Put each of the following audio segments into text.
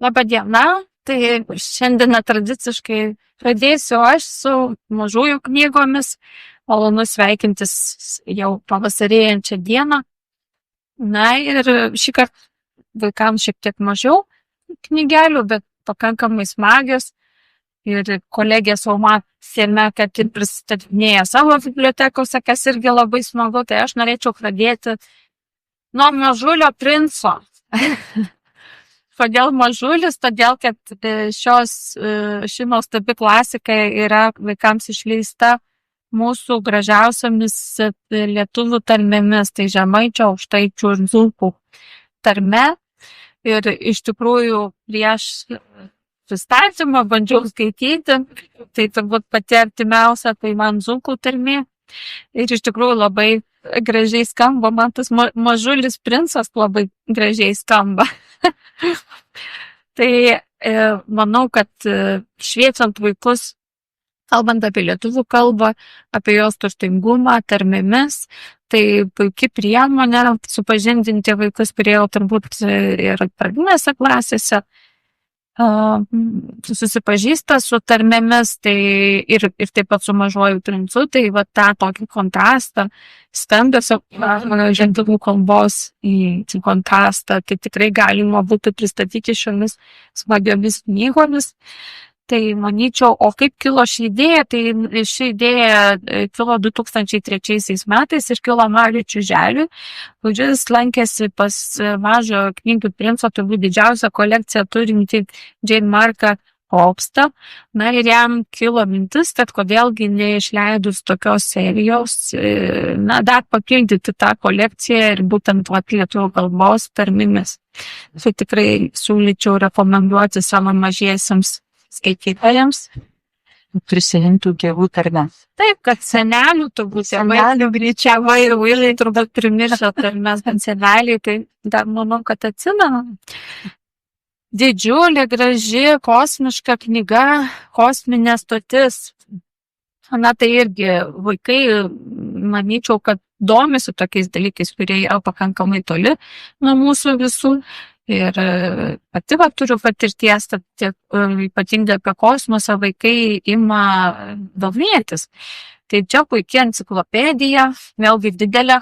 Laba diena, tai šiandien tradiciškai pradėsiu aš su mažųjų knygomis. Malonu sveikintis jau pavasarėjančią dieną. Na ir šį kartą vaikams šiek tiek mažiau knygelių, bet pakankamai smagios. Ir kolegė Sauma Sėme, kad ir pristatinėja savo bibliotekose, kas irgi labai smagu. Tai aš norėčiau pradėti nuo Mažulio princo. Kodėl mažulis? Todėl, kad ši nuostabi klasika yra vaikams išleista mūsų gražiausiamis lietuvių tarmėmis, tai žemaičio, aukštaičių ir dzūkų tarme. Ir iš tikrųjų prieš pristatymą bandžiau skaityti, tai turbūt pati artimiausia, tai man dzūkų tarmė. Ir iš tikrųjų labai gražiai skamba, man tas mažulis princas labai gražiai skamba. Tai manau, kad šviečiant vaikus, kalbant apie lietuvių kalbą, apie jos turtingumą, tarmėmis, tai puikia priemonė supažindinti vaikus, kurie jau turbūt ir pradinėse klasėse susipažįsta su tarmėmis, tai ir taip pat su mažuoju princu, tai va tą tokį kontrastą, skambesio ženklų kalbos į kontrastą, tai tikrai galima būtų pristatyti šiomis smagiomis knygomis. Tai manyčiau, o kaip kilo ši idėja? Tai ši idėja kilo 2003 metais ir kilo Mariui Čiuželiui, kuris lankėsi pas mažo knygų princo, turbūt didžiausią kolekciją turinti Jane Marką Hobstą. Na ir jam kilo mintis, kad kodėlgi neišleidus tokios serijos, dar papildyti tą kolekciją ir būtent lietuvių kalbos tarmėmis. Tai tikrai siūlyčiau rekomenduoti savo mažiesiems skaitytojams. Prisimintų tėvų tarmes. Taip, kad senelių turbūt senelių greičiausiai ir vaikai turbūt primiršo tarmes, bet seneliai tai dar manau, kad atsimena. Didžiulė, graži, kosmiška knyga, kosminė stotis. Na tai irgi vaikai, manyčiau, kad domisi tokiais dalykais, kurie yra pakankamai toli nuo mūsų visų. Ir pati turiu patirties, kad ypatingai apie kosmosą vaikai ima domėtis. Tai čia puikia enciklopedija, vėlgi didelė,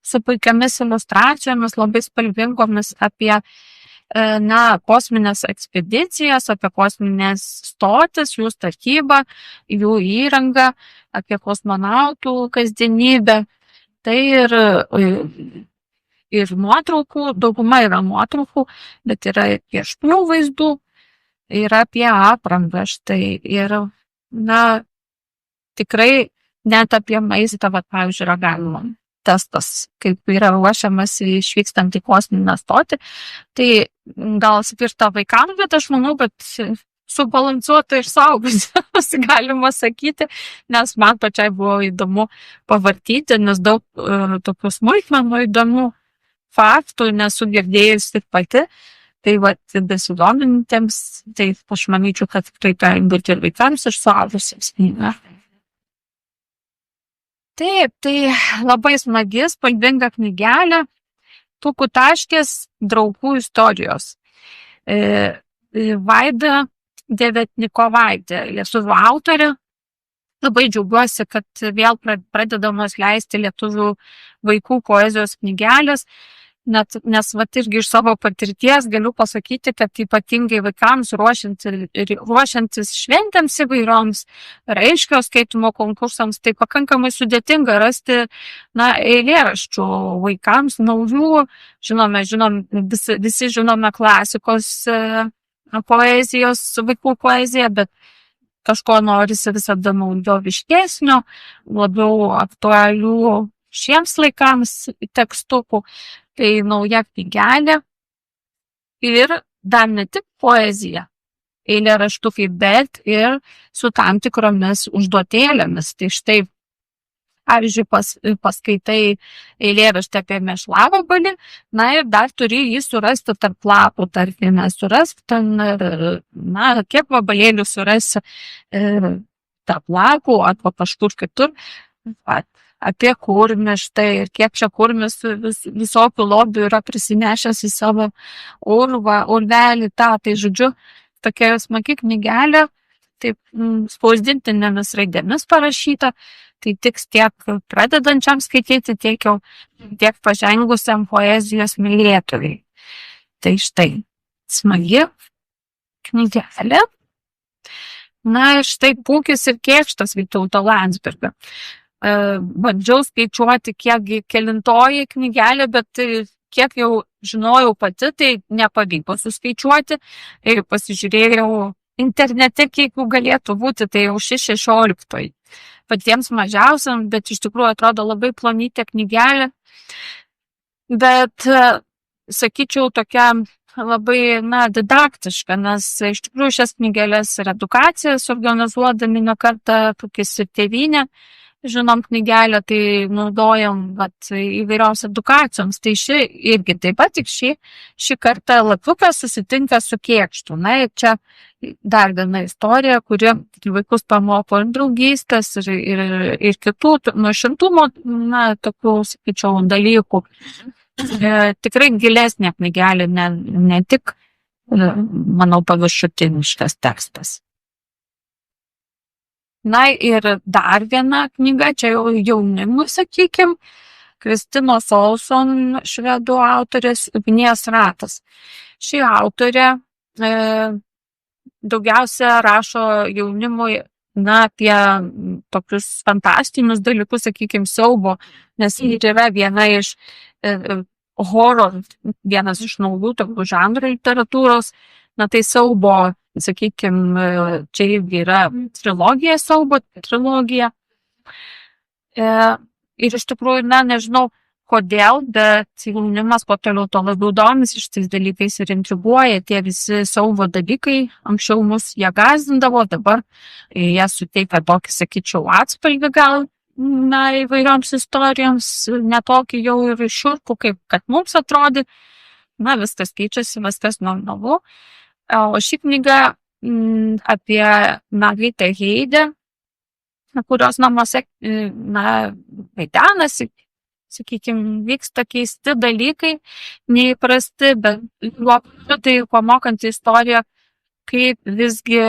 su puikiamis iliustracijomis, labai spalvingomis apie kosminės ekspedicijas, apie kosminės stotis, jų statybą, jų įrangą, apie kosmonautų kasdienybę. Tai ir nuotraukų, dauguma yra nuotraukų, bet yra ir pieštų vaizdų, ir apie aprangą štai. Ir, tikrai net apie maistą, pavyzdžiui, ragavimo testas, kaip yra ruošiamas išvykstant į kosminę stotį. Tai gal skirta vaikams, bet aš manau, kad subalansuota ir suaugusiems galima sakyti, nes man pačiai buvo įdomu pavartyti, nes daug tokių smulkmenų įdomių faktų nesu girdėjus tik pati, tai besidomintiems, tai aš manyčiau, kad tikrai gali būti ir vaikams, ir suaugusiems. Taip, tai labai smagi, spalvinga knygelė, Tukų taškės draugų istorijos. Vaida Devetnikovaitė, lietuvių autorė. Labai džiaugiuosi, kad vėl pradedamos leisti lietuvių vaikų poezijos knygelės, nes irgi iš savo patirties galiu pasakyti, kad ypatingai vaikams ruošiantis šventėms įvairioms, raiškio skaitimo konkursams, tai pakankamai sudėtinga rasti eilėraščių vaikams naujų, visi žinome klasikos poezijos, vaikų poeziją, bet kažko norisi visada naujoviškesnio, labiau aktualių šiems laikams tekstukų. Tai nauja knygelė ir dar ne tik poezija, eilėraštukai, bet ir su tam tikromis užduotėlėmis. Tai štai, pavyzdžiui, paskaitai eilėraštį apie mėšlavabalį, ir dar turi jį surasti tarp lapų, tarkime, surasti ten, kiek vabalėlių surasi tarp lapų arba kažkur kitur. apie kurmis štai ir kiek čia kurmis visokių lobių yra prisinešęs į savo urvelį, tai žodžiu, tokia smagi knygelė, taip spausdintinėmis raidėmis parašyta, tai tiks tiek pradedančiam skaityti, tiek pažengusiam poezijos mylėtojai. Tai štai, smagi knygelė. Na ir štai Pūkis ir Kėkštas Vytauto Landsbergio. Bandžiau skaičiuoti, kiek kelintoji knygelė, bet kiek jau žinojau pati, tai nepavyko suskaičiuoti. Ir pasižiūrėjau internete, kiek jų galėtų būti, tai jau 16. Patiems mažiausiam, bet iš tikrųjų atrodo labai plonytė knygelė. Bet, sakyčiau, tokia labai, didaktiška, nes iš tikrųjų šias knygelės ir edukacijas organizuodami ne kartą, Pūkis ir Tėvynė, žinom knygelę, tai naudojam įvairioms edukacijoms. Tai ši irgi taip pat tik šį kartą lapiukas susitinka su Kėkštu. Na ir čia dar viena istorija, kuri vaikus pamoko ir draugystės, ir kitų nuoširtumo, tokių, sakyčiau, dalykų. Tikrai gilesnė knygelė, ne tik, manau, paviršutiniškas tekstas. Na ir dar viena knyga, čia jau jaunimui, sakykim, Kristinos Olson, švedų autorės, Ugnies ratas. Ši autorė daugiausia rašo jaunimui apie tokius fantastinius dalykus, sakykim, siaubo, nes ir yra viena iš horror, vienas iš naujų tokių žanrų literatūros, tai siaubo, sakykim, čia yra trilogija, siaubo trilogija. Ir iš tikrųjų, nežinau kodėl, bet jaunimas po toliau to labiau domisi šitais dalykais ir intriguoja. Tie visi siaubo dalykai, anksčiau mus jie gąsdindavo, dabar jie suteikia tokį, sakyčiau, atspalvį gal įvairioms istorijoms, netokį jau ir šiurpų, kaip kad mums atrodė. Viskas keičiasi, viskas normalu. O ši knyga apie Margaretą Heidę, kurios namuose vaidenasi, sakykime, vyksta keisti dalykai, neįprasti, bet tai pamokanti istorija, kaip visgi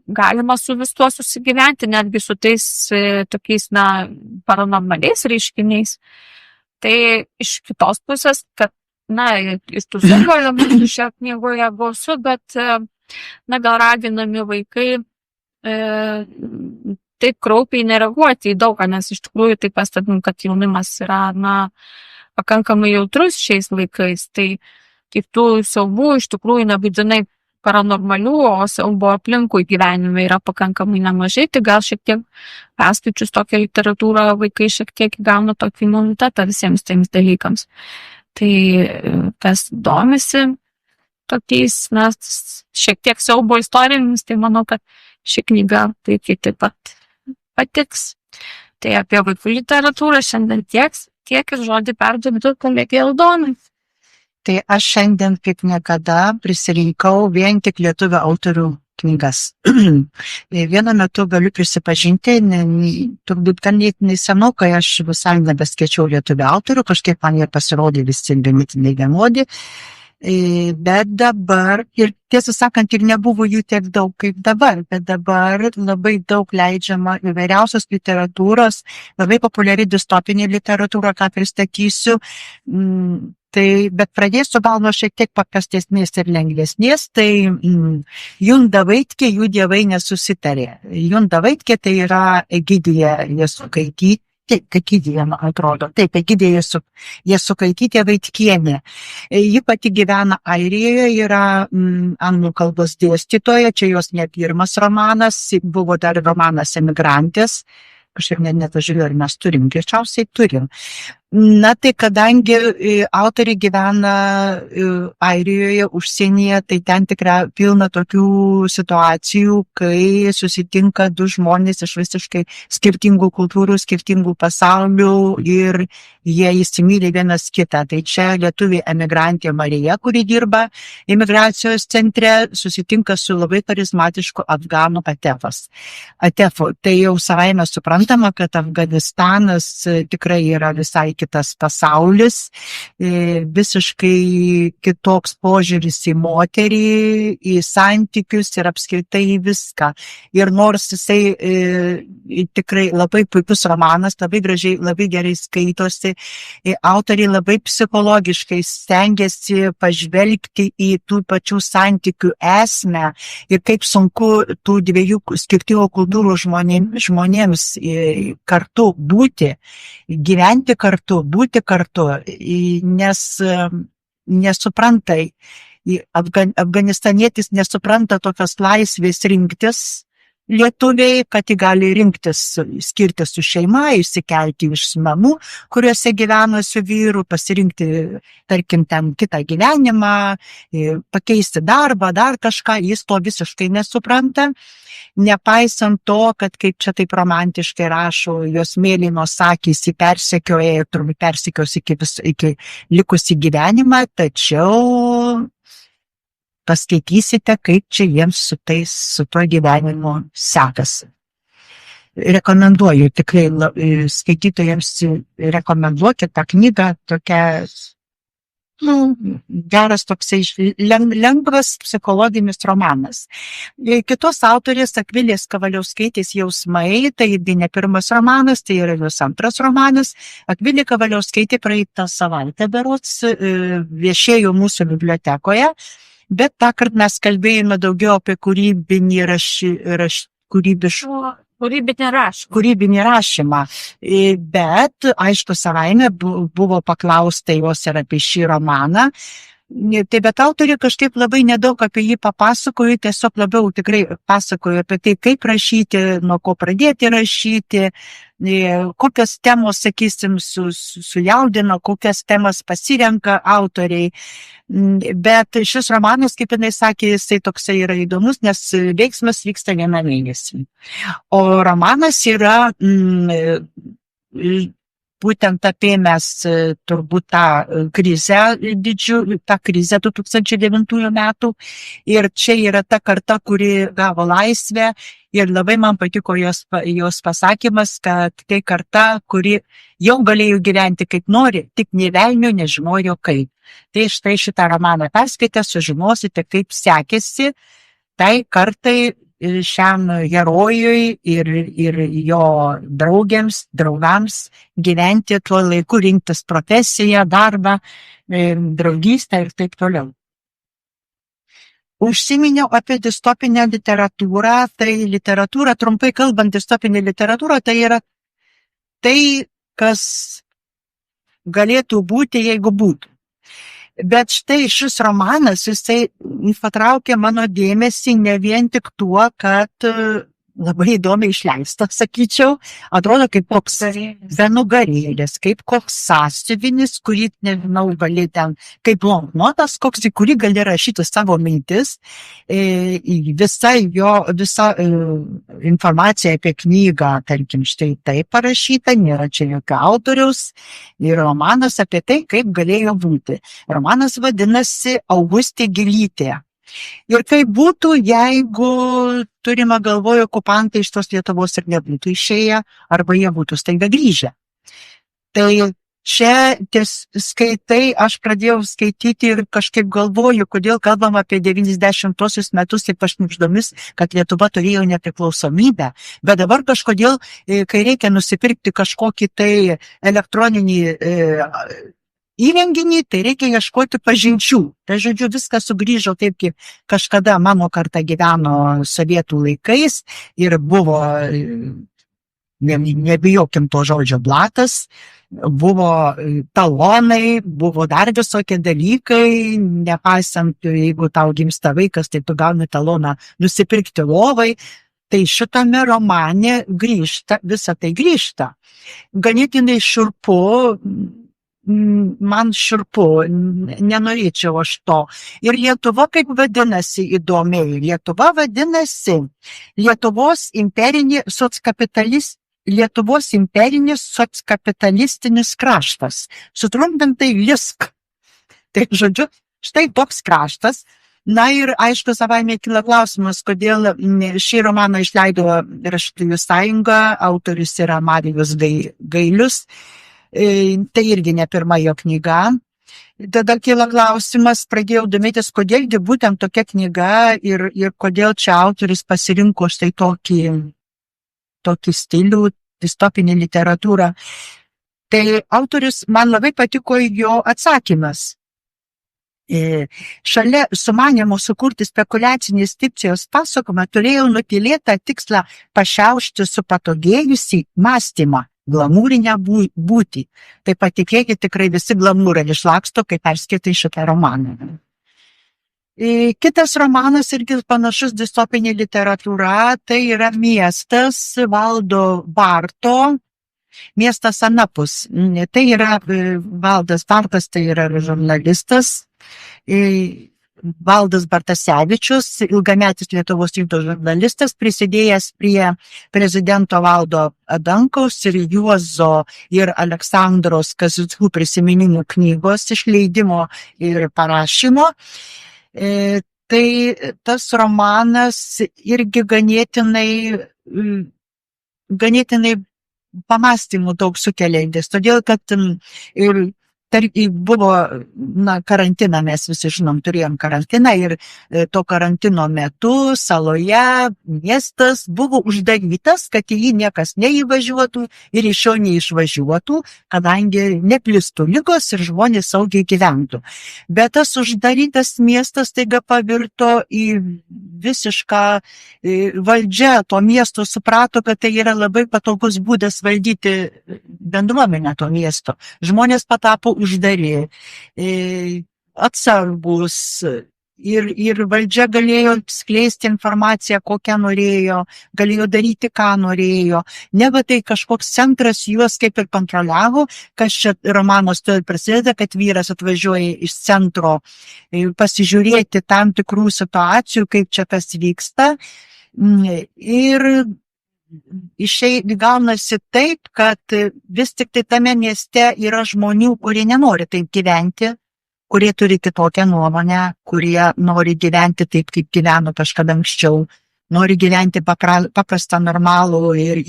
galima su viskuo susigyventi, netgi su tais tokiais paranormaliais reiškiniais. Tai iš kitos pusės, kad iš tų simbolių šioje knygoje gausu, bet gal raginami vaikai taip kraupiai nereaguoti į daugą, nes iš tikrųjų taip pastebim, kad jaunimas yra pakankamai jautrus šiais laikais. Tai kaip tų siaubų iš tikrųjų nebūtinai paranormalių, o siaubo aplinkui gyvenime yra pakankamai nemažai, tai gal šiek tiek perskaičius tokią literatūrą vaikai šiek tiek įgauna tokį imunitetą visiems tiems dalykams. Tai kas domisi tokiais, šiek tiek siaubo istorijomis, tai manau, kad ši knyga taip pat patiks. Tai apie vaikų literatūrą šiandien tiek ir žodį perduodu kolegei Aldonai. Tai aš šiandien kaip niekada prisirinkau vien tik lietuvių autorių knygas. Vienu metu galiu prisipažinti, turbūt ganėtinai senokai aš visai nebeskaičiau lietuvių autorių, kažkaip man jie pasirodė visi ganėtinai vienodi. Bet dabar, ir tiesą sakant, ir nebuvo jų tiek daug kaip dabar, bet dabar labai daug leidžiama įvairiausios literatūros, labai populiari distopinė literatūra, ką pristatysiu. Bet pradėsiu gal nuo šiek tiek paprastesnės ir lengvesnės. Tai Junda Vaitkė, jų dievai nesusitarė. Junda Vaitkė tai yra Egidija Jasukaitytė. Egidija, man atrodo. Taip, Egidija Jasukaitytė Vaitkienė. Ji pati gyvena Airijoje, yra anglų kalbos dėstytoja, čia jos ne pirmas romanas, buvo dar romanas Emigrantės. Kažkaip net žiūrėjau, ar mes turim, greičiausiai turim. Na tai kadangi autoriai gyvena Airijoje, užsienyje, tai ten tikrai pilna tokių situacijų, kai susitinka du žmonės iš visiškai skirtingų kultūrų, skirtingų pasaulių ir jie įsimyli vienas kitą. Tai čia lietuvių emigrantė Marija, kuri dirba imigracijos centre, susitinka su labai charizmatišku afganu Atefu. Tai jau savaime suprantama, kad Afganistanas tikrai yra visai kitas pasaulis, visiškai kitoks požiūris į moterį, į santykius ir apskritai į viską. Ir nors jisai tikrai labai puikus romanas, labai gražiai, labai gerai skaitosi, autoriai labai psichologiškai stengiasi pažvelgti į tų pačių santykių esmę ir kaip sunku tų dviejų skirtingų kultūrų žmonėms kartu būti, gyventi kartu, būti kartu, nes nesupranta, afganistanietis nesupranta tokios laisvės rinktis, lietuviai, kad jį gali rinktis, skirti su šeima, išsikelti iš namų, kuriuose gyvena su vyru, pasirinkti, tarkim, ten kitą gyvenimą, pakeisti darbą, dar kažką, jis to visiškai nesupranta, nepaisant to, kad kaip čia taip romantiškai rašo, jos mėlynos akys jį persekioja ir turbūt persekios iki likusį gyvenimą, tačiau paskaitysite, kaip čia jiems su tuo gyvenimu sekasi. Rekomenduoju, tikrai skaitytojams rekomenduokite tą knygą, tokia, geras toksai lengvas psichologinis romanas. Kitos autorės Akvilės Kavaliauskaitės Jausmai, tai ne pirmas romanas, tai yra jos antras romanas. Akvilė Kavaliauskaitė praeitą savaitę berods viešėjo mūsų bibliotekoje. Bet tąkart mes kalbėjome daugiau apie kūrybinį rašymą. Bet, aišku, savaime buvo paklausta jos ir apie šį romaną. Tai bet autorė kažkaip labai nedaug apie jį papasakojo, tiesiog labiau tikrai pasakojo apie tai, kaip rašyti, nuo ko pradėti rašyti, kokios temos, sakysim, sujaudino, kokias temas pasirenka autoriai. Bet šis romanas, kaip jinai sakė, jisai toksai yra įdomus, nes veiksmas vyksta vieną mėnesį. O romanas yra būtent apėmęs turbūt tą krizę 2009 metų. Ir čia yra ta karta, kuri gavo laisvę. Ir labai man patiko jos pasakymas, kad tai karta, kuri jau galėjo gyventi kaip nori, tik nė velnio nežinojo kaip. Tai štai šitą romaną perskaitę sužinosite, kaip sekėsi tai kartai, šiam herojui ir jo draugams gyventi tuo laiku, rinktis profesiją, darbą, draugystę ir taip toliau. Užsiminiau apie distopinę literatūrą. Tai literatūra, trumpai kalbant, distopinė literatūra, tai yra tai, kas galėtų būti, jeigu būtų. Bet štai šis romanas, jisai patraukė mano dėmesį ne vien tik tuo, kad labai įdomiai išleistas, sakyčiau, atrodo kaip koks venugarėlis, kaip koks sąsiuvinis, kurį, nežinau, gali ten, kaip bloknotas, koks, į kurį gali rašyti savo mintis, visa informacija apie knygą, tarkim, štai taip parašyta, nėra čia jokio autoriaus, ir romanas apie tai, kaip galėjo būti. Romanas vadinasi Augustė Gilytė. Ir kaip būtų, jeigu turime galvoje okupantai iš tos Lietuvos ir nebūtų išėję, arba jie būtų staiga grįžę. Tai čia skaitai, aš pradėjau skaityti ir kažkaip galvoju, kodėl kalbam apie 90-osius metus taip pašnibždomis, kad Lietuva turėjo nepriklausomybę. Bet dabar kažkodėl, kai reikia nusipirkti kažkokį tai elektroninį įrenginį, tai reikia ieškoti pažinčių. Tai žodžiu, viskas sugrįžo taip, kaip kažkada mano karta gyveno sovietų laikais ir buvo, nebijokim to žodžio, blatas, buvo talonai, buvo dar visokie dalykai, nepaisant, jeigu tau gimsta vaikas, tai tu gauni taloną nusipirkti lovai. Tai šitame romane grįžta, visa tai grįžta. Ganėtinai šiurpu, man šiurpu, nenorėčiau aš to. Ir Lietuva kaip vadinasi įdomiai? Lietuva vadinasi Lietuvos imperinis sockapitalistinis kraštas. Sutrumpintai LISK. Tai žodžiu, štai toks kraštas. Na ir aišku, savaime kyla klausimas, kodėl šį romaną išleido Rašytojų sąjunga, autorius yra Marijus Gailius. Tai irgi ne pirma jo knyga. Tada kyla klausimas, pradėjau domėtis, kodėlgi būtent tokia knyga ir kodėl čia autorius pasirinko štai tokį stilių, distopinę literatūrą. Tai autorius, man labai patiko jo atsakymas. Šalia sumanimo sukurti spekuliacinės fikcijos pasakojimą turėjau nutylėtą tikslą pašiaušti supatogėjusį mąstymą, glamūrinę būtį. Tai patikėkit, tikrai visi glamūrai išlaksto, kai perskaitai šitą romaną. Kitas romanas irgi panašus distopinė literatūra, tai yra Miestas Valdo Barto. Miestas anapus. Tai yra Valdas Bartas, tai yra žurnalistas. Valdas Bartasevičius, ilgametis Lietuvos ryto žurnalistas, prisidėjęs prie prezidento Valdo Adamkaus ir Juozo ir Aleksandros Kazickų prisiminimų knygos išleidimo ir parašymo. Tai tas romanas irgi ganėtinai pamastymų daug sukeliantis, todėl kad buvo karantiną, mes visi žinom, turėjom karantiną ir to karantino metu saloje miestas buvo uždarytas, kad į jį niekas neįvažiuotų ir iš jo neišvažiuotų, kadangi neplistų ligos ir žmonės saugiai gyventų. Bet tas uždarytas miestas taiga pavirto į visišką valdžią. To miesto suprato, kad tai yra labai patogus būdas valdyti bendruomenę to miesto. Žmonės patapo uždari, atsargus ir valdžia galėjo skleisti informaciją, kokią norėjo, galėjo daryti, ką norėjo. Neva tai kažkoks centras juos kaip ir kontroliavo, kas čia romanos toj prasideda, kad vyras atvažiuoja iš centro pasižiūrėti tam tikrų situacijų, kaip čia kas vyksta. Ir gaunasi taip, kad vis tik tai tame mieste yra žmonių, kurie nenori taip gyventi, kurie turi kitokią nuomonę, kurie nori gyventi taip, kaip gyveno kažkada anksčiau, nori gyventi paprastą normalų ir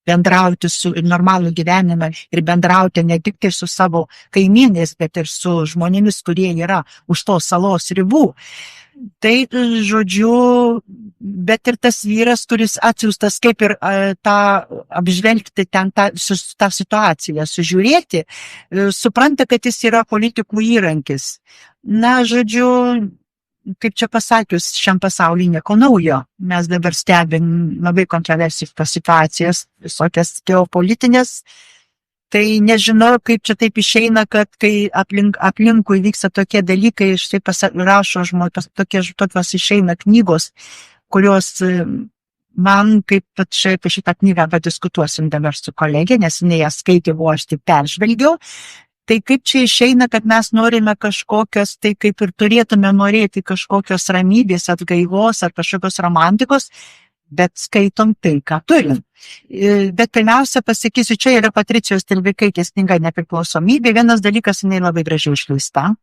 bendrauti su normalų gyvenimą ir bendrauti ne tik tai su savo kaimynais, bet ir su žmonėmis, kurie yra už tos salos ribų. Tai, žodžiu, bet ir tas vyras, kuris atsiųstas kaip ir apžvelgti ten tą situaciją, sužiūrėti, supranta, kad jis yra politikų įrankis. Na, žodžiu, kaip čia pasakius, šiam pasaulyje nieko naujo. Mes dabar stebim labai kontroversiškas situacijas, visokias geopolitinės. Tai nežinau, kaip čia taip išeina, kad kai aplinkui vyksta tokie dalykai, štai rašo žmonės, tokios išeina knygos, kurios man, kaip apie šitą knygą padiskutuosim dabar su kolegė, nes jinai ją skaitė, o aš taip peržvelgiau. Tai kaip čia išeina, kad mes norime kažkokios, tai kaip ir turėtume norėti kažkokios ramybės, atgaivos ar kažkokios romantikos, bet skaitom tai, ką turim. Bet pirmiausia pasakysiu, čia yra Patricijos Tilvikaitės knyga Nepriklausomybė. Vienas dalykas, jinai labai gražiai išleista.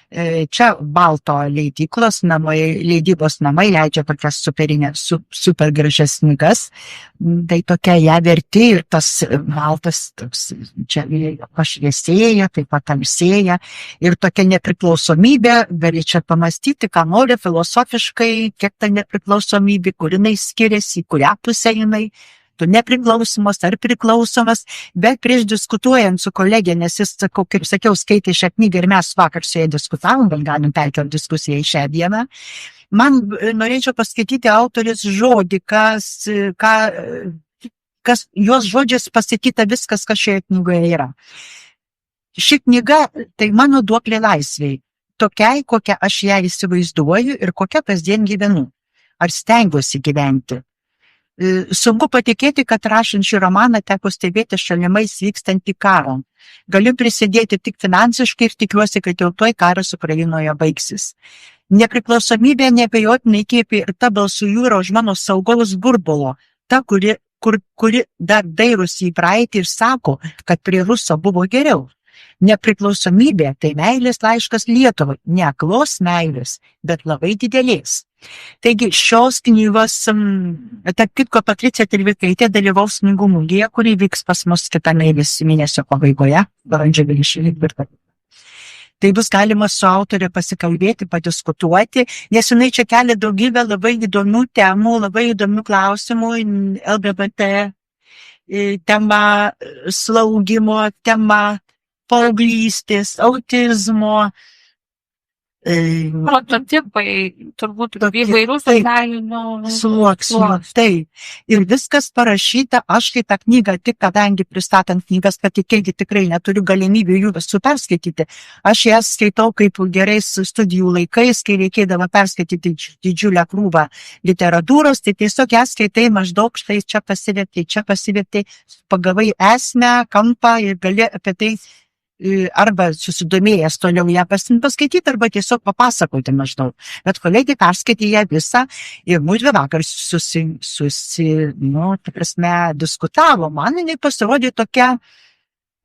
Čia Balto leidyklos leidybos namai leidžia tokias super gražias knygas. Tai tokia ją verti ir tas baltas čia pašviesėja, taip pat tamsėja. Ir tokia nepriklausomybė, gali čia pamastyti, ką nori filosofiškai, kiek ta nepriklausomybė, kur jinai skiriasi, kurią pusę jinai. Tu nepriklausomas ar priklausomas, bet prieš diskutuojant su kolegė, nes jis, kaip sakiau, skaitė šią knygą ir mes vakar su jie diskutavom, gal galim perkelti diskusiją į šią dieną. Man norėčiau paskaityti autorės žodį, kas jos žodžiais pasakyta viskas, kas šioje knygoje yra. Ši knyga tai mano duoklė laisvei, tokiai, kokią aš ją įsivaizduoju ir kokią kasdien gyvenu. Ar stengiuosi gyventi. Sunku patikėti, kad rašant šį romaną teko stebėti šalimais vykstantį karą. Galiu prisidėti tik finansiškai ir tikiuosi, kad jau tuoj karas Ukrainoje baigsis. Nepriklausomybė neabejotinai įkvėpė ir ta balsų jūra už mano saugaus burbulo, ta, kuri dar dairosi į praeitį ir sako, kad prie Ruso buvo geriau. Nepriklausomybė tai meilės laiškas Lietuvai, ne aklos meilės, bet labai didelės. Taigi šios knygos, tarp kitko, Patricija Tilvikaitė dalyvaus knygų mugėje, kuri vyks pas mus kitą mėnesio pabaigoje, balandžio 24. Tai bus galima su autorė pasikalbėti, padiskutuoti, nes jinai čia kelia daugybę labai įdomių temų, labai įdomių klausimų, LGBT tema, slaugimo tema, paauglystės, autizmo, Prototipai, turbūt įvairių socialinių sluoksnių. Tai. Ir viskas parašyta, aš kai tą knygą, tik kadangi pristatant knygas, patikėti tikrai neturiu galimybių jų visų perskaityti. Aš jas skaitau kaip gerais studijų laikais, kai reikėdavo perskaityti didžiulę krūvą literatūros, tai tiesiog jas skaitai maždaug štai čia pasivertai, pagavai esmę, kampą ir gali apie tai arba susidomėjęs toliau ją paskaityti, arba tiesiog papasakoti maždaug. Bet kolegė perskaitė ją visą ir mūdvi vakar diskutavo. Man jinai pasirodė tokia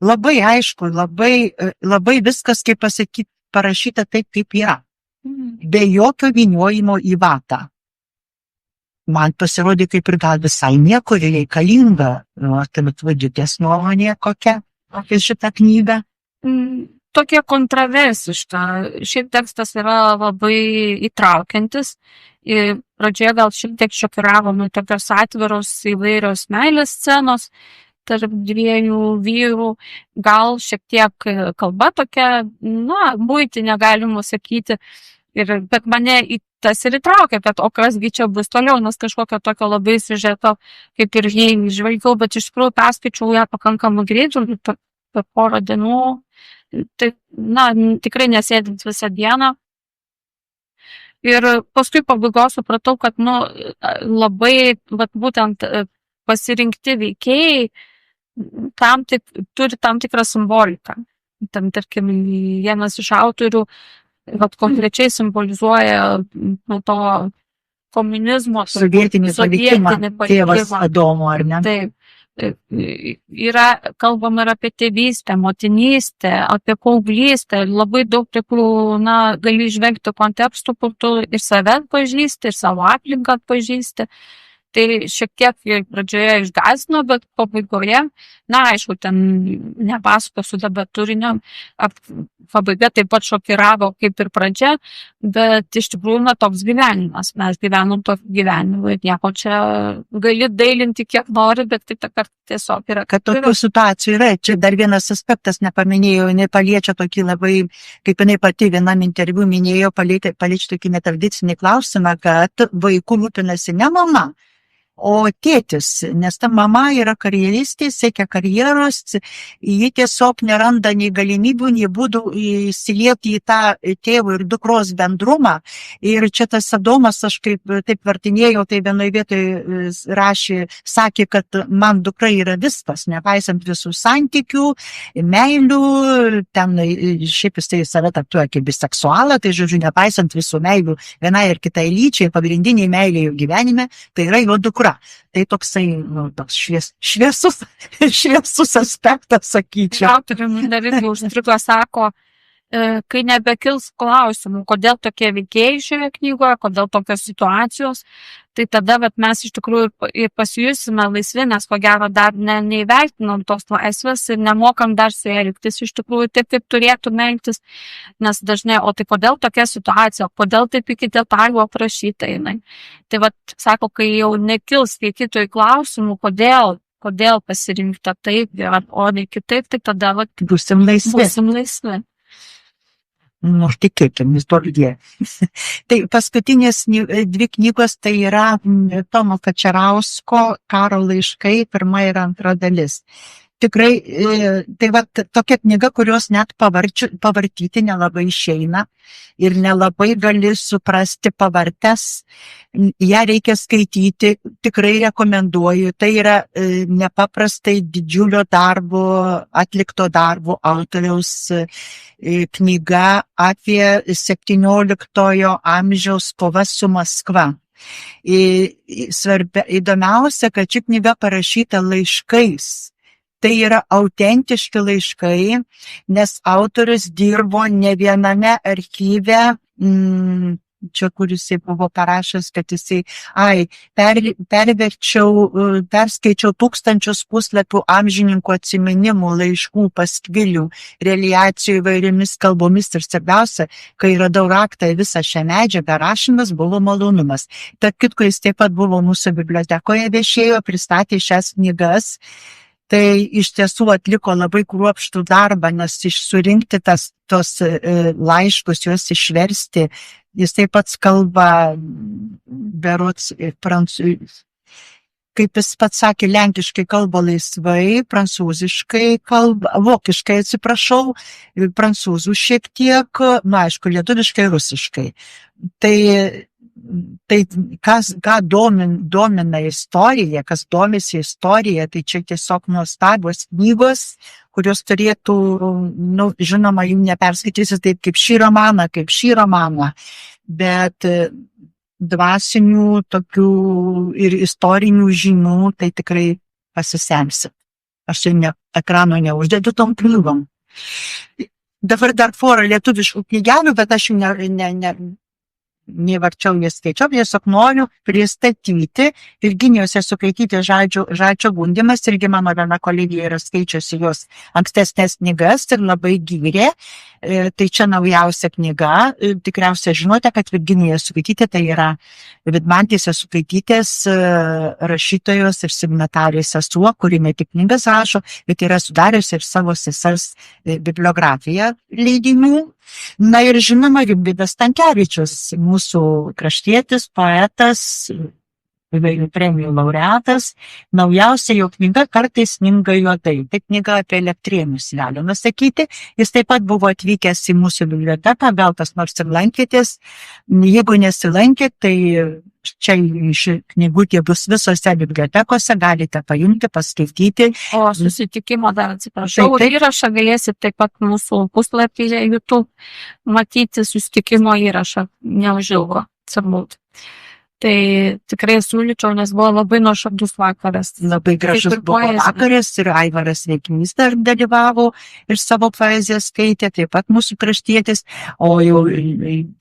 labai aišku, labai viskas, kaip pasakyti, parašyta taip, kaip yra. Be jokio vyniojimo į vatą. Man pasirodė kaip ir gal visai nieko reikalinga. Tai vadžiutės nuomonė kokia apie šitą knygą. Tokia kontroversiška. Šiaip tekstas yra labai įtraukiantis. Pradžioje gal šiek tiek šokiravo tokios atviros įvairios meilės scenos tarp dviejų vyrų. Gal šiek tiek kalba tokia, buitinė galima sakyti. Bet mane tas ir įtraukė, bet o kasgi čia bus toliau, nes kažkokio tokio labai siužeto, kaip ir jį žvelgiau, bet iš tikrųjų perskaičiau ją pakankamai greitai, per porą dienų. Tai, tikrai nesėdint visą dieną. Ir paskui pabaigos supratau, kad, labai, būtent pasirinkti veikėjai turi tam tikrą simboliką. Tam, tarkim, vienas iš autorių, konkrečiai simbolizuoja to komunizmo. Sovietinį palikimą, tėvas Adomo, ar ne? Taip. Yra kalbama ir apie tėvystę, motinystę, apie paauglystę, labai daug tokių, gali žvelgti kontekstų, kur tu ir save atpažįsti, ir savo aplinką atpažįsti. Tai šiek tiek pradžioje išgąsdino, bet pabaigoje, aišku, ten nepasakosiu dabar turinio, pabaiga taip pat šokiravo kaip ir pradžia, bet iš tikrųjų toks gyvenimas. Mes gyvenom tokį gyvenimą ir nieko čia gali dailinti kiek nori, bet kitą kartą tiesiog yra. Kad tokių situacijų yra. Čia dar vienas aspektas nepaminėjau, jinai paliečia tokį labai, kaip jinai pati vienam interviu minėjo, paliečia tokį netradicinį klausimą, kad vaikų rūpinasi ne mama, o tėtis, nes ta mama yra karjeristė, siekia karjeros, ji tiesiog neranda nei galimybių, nei būdų įsilieti į tą tėvo ir dukros bendrumą. Ir čia tas Adomas, aš kaip taip vertinėjau, tai vienoje vietoje sakė, kad man dukra yra viskas, nepaisant visų santykių, meilių, ten šiaip jis tai save traktuoja kaip biseksualą, tai žodžiu, nepaisant visų meilių vienai ir kitai lyčiai, pagrindiniai meilė jo gyvenime, tai yra jo dukra. Tai toksai, toks šviesus aspektas, sakyčiau. Autoriumi dar irgi užstrigo, sako, kai nebekils klausimų, kodėl tokie veikėjai šioje knygoje, kodėl tokios situacijos, tai tada mes iš tikrųjų ir pasijusime laisvi, nes ko gero dar neįvertinom tos laisvės ir nemokam dar su elgtis iš tikrųjų taip, kaip turėtume elgtis, nes dažnai, o tai kodėl tokia situacija, kodėl taip iki detalių aprašyta jinai. Tai sako, kai jau nekils skaitytojų klausimų, kodėl pasirinkta taip, o ne kitaip, tai tada būsim laisvi. Tikėkimės, duokdie. Tai paskutinės dvi knygos tai yra Tomo Kačerausko Karo laiškai, pirma ir antra dalis. tikrai, tai va tokia knyga, kurios net pavartyti nelabai išeina ir nelabai gali suprasti pavartęs. Ją reikia skaityti, tikrai rekomenduoju. Tai yra nepaprastai didžiulio darbo, atlikto darbo autoriaus knyga apie 17 amžiaus kovas su Maskva. Įdomiausia, kad ši knyga parašyta laiškais. Tai yra autentiški laiškai, nes autorius dirbo ne viename archyve, čia kuris buvo parašęs, kad jisai, perskaičiau 1000 puslapių amžininkų atsiminimų, laiškų, paskvilių, reliacijų įvairiomis kalbomis ir svarbiausia, kai radau raktą į visą šią medžiagą, rašymas buvo malonumas. Tarp kitko, jis taip pat buvo mūsų bibliotekoje viešėjo, pristatė šias knygas. Tai iš tiesų atliko labai kruopštų darbą, nes surinkti tos laiškus, juos išversti. Jis taip pat kalba, berods, kaip jis pats sakė, lenkiškai kalba laisvai, prancūziškai kalba, vokiškai atsiprašau, prancūzų šiek tiek, aišku, lietuviškai, rusiškai. Tai ką domina istorija, kas domisi istorija, tai čia tiesiog nuostabios knygos, kurios turėtų, žinoma, jų neperskaitysi taip kaip šį romaną, bet dvasinių tokių ir istorinių žinių, tai tikrai pasisemsi. Aš čia ekrano neuždedu tom knygom. Dabar dar porą lietuviškų knygelių, bet aš jų nevarčiau, neskaičiau, tiesiog noriu pristatyti Virginijos Jasukaitytės Žalčio gundymas, irgi mano viena kolegija yra skaičiusi jos ankstesnės knygas ir labai gyrė. Tai čia naujausia knyga. Tikriausiai žinote, kad Virginija Jasukaitytė tai yra Vidmantės Jasukaitytės rašytojos ir signatarės sesuo, kuri ne tik knygas rašo, bet yra sudariusi ir savo sesers bibliografiją leidinių. Na ir žinoma, Rimvydas Stankevičius, mūsų kraštietis, poetas, įvairių premijų laureatas. Naujausia jo knyga Kartais sninga juodai. Tai knyga apie Elektrėnus, galima sakyti. Jis taip pat buvo atvykęs į mūsų biblioteką, gal kas nors ir lankėtės. Jeigu nesilankėt, tai čia ši knygutė bus visose bibliotekose, galite paimti, paskaityti. O susitikimo dar atsiprašau, įrašą galėsit taip pat mūsų puslapyje YouTube matyti susitikimo įrašą, neužilgo, turbūt. Tai tikrai siūlyčiau, nes buvo labai nuoširdus vakaras. Labai gražus buvo vakaras ir Aivaras Veikinys dar dalyvavo ir savo poeziją skaitė, taip pat mūsų kraštietis, o jau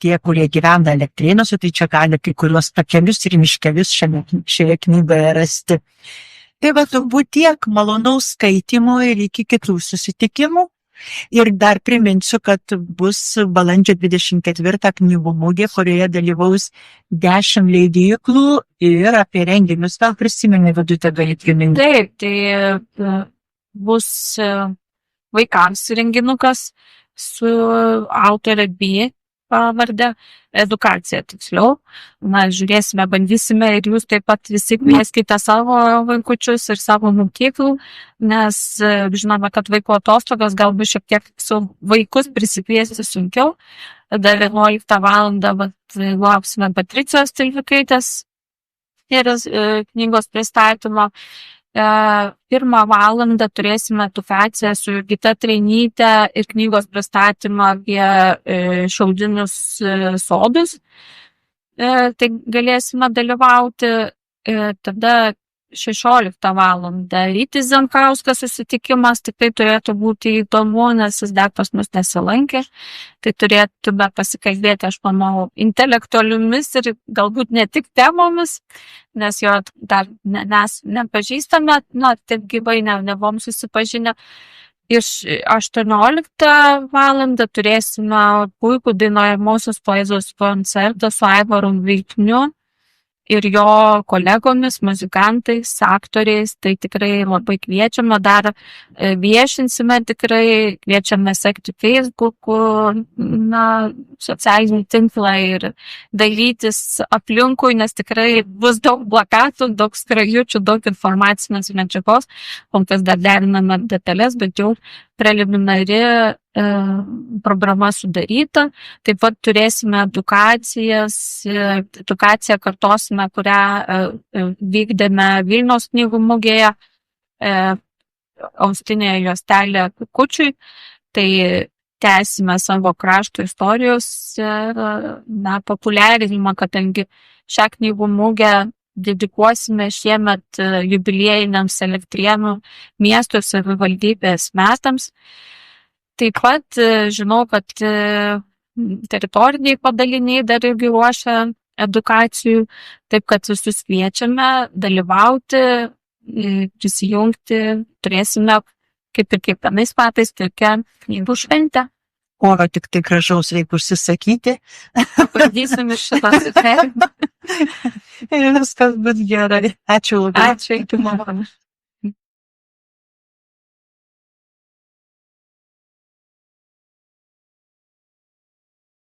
tie, kurie gyvena Elektrėnuose, tai čia gali kai kuriuos takelius ir miškelius šioje knygoje rasti. Tai va, turbūt tiek, malonaus skaitimo ir iki kitų susitikimų. Ir dar priminsiu, kad bus balandžio 24 knygų mugė, kurioje dalyvaus 10 leidyklų ir apie renginius gal prisimeni, Vidute, galite giminti. Taip, tai bus vaikams renginukas su autorė B pavardę, edukacija tiksliau. Na, žiūrėsime, bandysime ir jūs taip pat visi kvieskite savo vaikučius ir savo mokyklų, nes žinome, kad vaiko atostogos galbūt šiek tiek su vaikus prisikviesti sunkiau. Dar 11 valandą lauksime Patricijos Tilvikaitės knygos pristatymo. 1 valandą turėsime Tufeciją su Jurgita Treinyte ir knygos pristatymą apie šiaudinius sodus. Tai galėsime dalyvauti. Tada 16 valandą Rytis Zemkauskas susitikimas, tikrai turėtų būti įdomu, nes jis dar pas mus nesilankė. Tai turėtume pasikalbėti, aš manau, intelektualiomis ir galbūt ne tik temomis, nes jo dar mes nepažįstame, taip gyvai nebuvom susipažinę. Iš 18 valandą turėsime puikų dainuojamosios poezijos koncertą su Aivaru Veikniu. ir jo kolegomis, muzikantais, aktoriais, tai tikrai labai kviečiame, dar viešinsime tikrai, kviečiame sekti Facebook'u, socialinį tinklą ir dalytis aplinkui, nes tikrai bus daug plakatų, daug skrajučių, daug informacinės medžiagos, kol kas dar deriname detalės, bet jau preliminari programa sudaryta. Taip pat turėsime edukaciją kartosime, kurią vykdėme Vilniaus knygų mugėje, Austinėje juostelė Kukučiui. Tai tęsime savo krašto istorijos populiarinimą, kadangi šią knygų mugę dedikuosime šiemet jubiliejiniams Elektrėnų miesto savivaldybės metams. Taip pat žinau, kad teritoriniai padaliniai dar irgi ruošia edukacijų, taip kad visus kviečiame dalyvauti, prisijungti, turėsime, kaip ir kiekvienais metais, tokią knygų šventę. Oro tik tai gražaus reikia užsisakyti. Bandysim iš šitą sutarti. Ir viskas bus gerai. Ačiū labai. Ačiū, iki malonaus.